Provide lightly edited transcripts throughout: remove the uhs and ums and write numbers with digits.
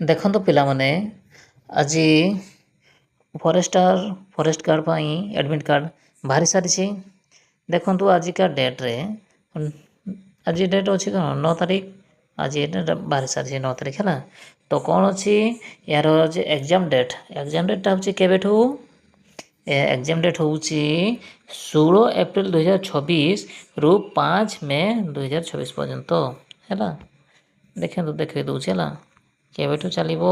ଦେଖନ୍ତୁ ପିଲାମାନେ, ଆଜି ଫରେଷ୍ଟ ଗାର୍ଡ଼ ପାଇଁ ଆଡ଼ମିଟ୍ କାର୍ଡ଼ ବାହାରି ସାରିଛି। ଦେଖନ୍ତୁ ଆଜିକା ଡେଟ୍ରେ, ଆଜି ଡେଟ୍ ଅଛି କ'ଣ 9 ତାରିଖ। ଆଜି ଏଇଟା ବାହାରି ସାରିଛି 9 ତାରିଖ ହେଲା। ତ କ'ଣ ଅଛି ଏହାର ଅଛି ଏକ୍ଜାମ୍ ଡେଟ୍। ଏକ୍ଜାମ୍ ଡେଟ୍ଟା ହେଉଛି କେବେଠୁ? ଏକ୍ଜାମ୍ ଡେଟ୍ ହେଉଛି 16 ଏପ୍ରିଲ 2026ରୁ 5 ମେ 2026 ପର୍ଯ୍ୟନ୍ତ ହେଲା। ଦେଖନ୍ତୁ ଦେଖାଇ ଦେଉଛି ହେଲା। କେବେଠୁ ଚାଲିବ?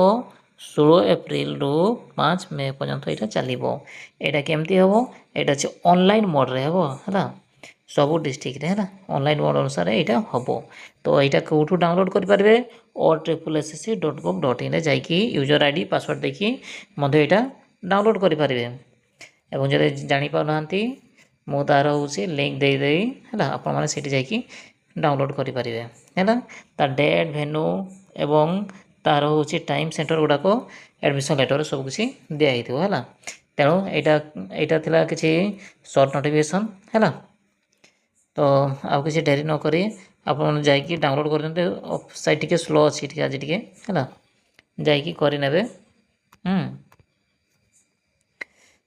16 ଏପ୍ରିଲରୁ 5 ମେ ପର୍ଯ୍ୟନ୍ତ ଏଇଟା ଚାଲିବ। ଏଇଟା କେମିତି ହେବ? ଏଇଟା ଅଛି ଅନଲାଇନ୍ ମୋଡ଼୍ରେ ହେବ ହେଲା। ସବୁ ଡିଷ୍ଟ୍ରିକ୍ଟରେ ହେଲା ଅନଲାଇନ୍ ମୋଡ଼୍ ଅନୁସାରେ ଏଇଟା ହେବ। ତ ଏଇଟା କେଉଁଠୁ ଡାଉନଲୋଡ଼୍ କରିପାରିବେ? OSSC.gov.inରେ ଯାଇକି ୟୁଜର୍ ଆଇ ଡ଼ି ପାସୱାର୍ଡ଼ ଦେଇକି ମଧ୍ୟ ଏଇଟା ଡାଉନଲୋଡ଼୍ କରିପାରିବେ। ଏବଂ ଯଦି ଜାଣିପାରୁନାହାନ୍ତି, ମୁଁ ତା'ର ହେଉଛି ଲିଙ୍କ୍ ଦେଇଦେବି ହେଲା, ଆପଣମାନେ ସେଇଠି ଯାଇକି ଡାଉନଲୋଡ଼୍ କରିପାରିବେ ହେଲା। ତା ଡେଟ୍, ଭେନ୍ୟୁ ଏବଂ ତା'ର ହେଉଛି ଟାଇମ୍ ସେଣ୍ଟର୍ ଗୁଡ଼ାକ ଆଡ଼ମିସନ୍ ଲେଟର୍ରେ ସବୁ କିଛି ଦିଆହେଇଥିବ ହେଲା। ତେଣୁ ଏଇଟା ଥିଲା କିଛି ସର୍ଟ ନୋଟିଫିକେସନ୍ ହେଲା। ତ ଆଉ କିଛି ଡେରି ନ କରି ଆପଣମାନେ ଯାଇକି ଡାଉନଲୋଡ଼୍ କରିଦିଅନ୍ତୁ। ସାଇଟ୍ ଟିକେ ସ୍ଲୋ ଅଛି ଟିକେ ଆଜି ଟିକେ ହେଲା, ଯାଇକି କରିନେବେ।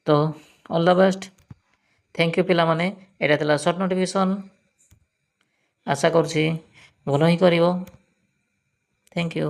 ତ all the best, thank you ପିଲାମାନେ। ଏଇଟା ଥିଲା ସର୍ଟ ନୋଟିଫିକେସନ୍। ଆଶା କରୁଛି ଭଲ ହିଁ କରିବ। Thank you.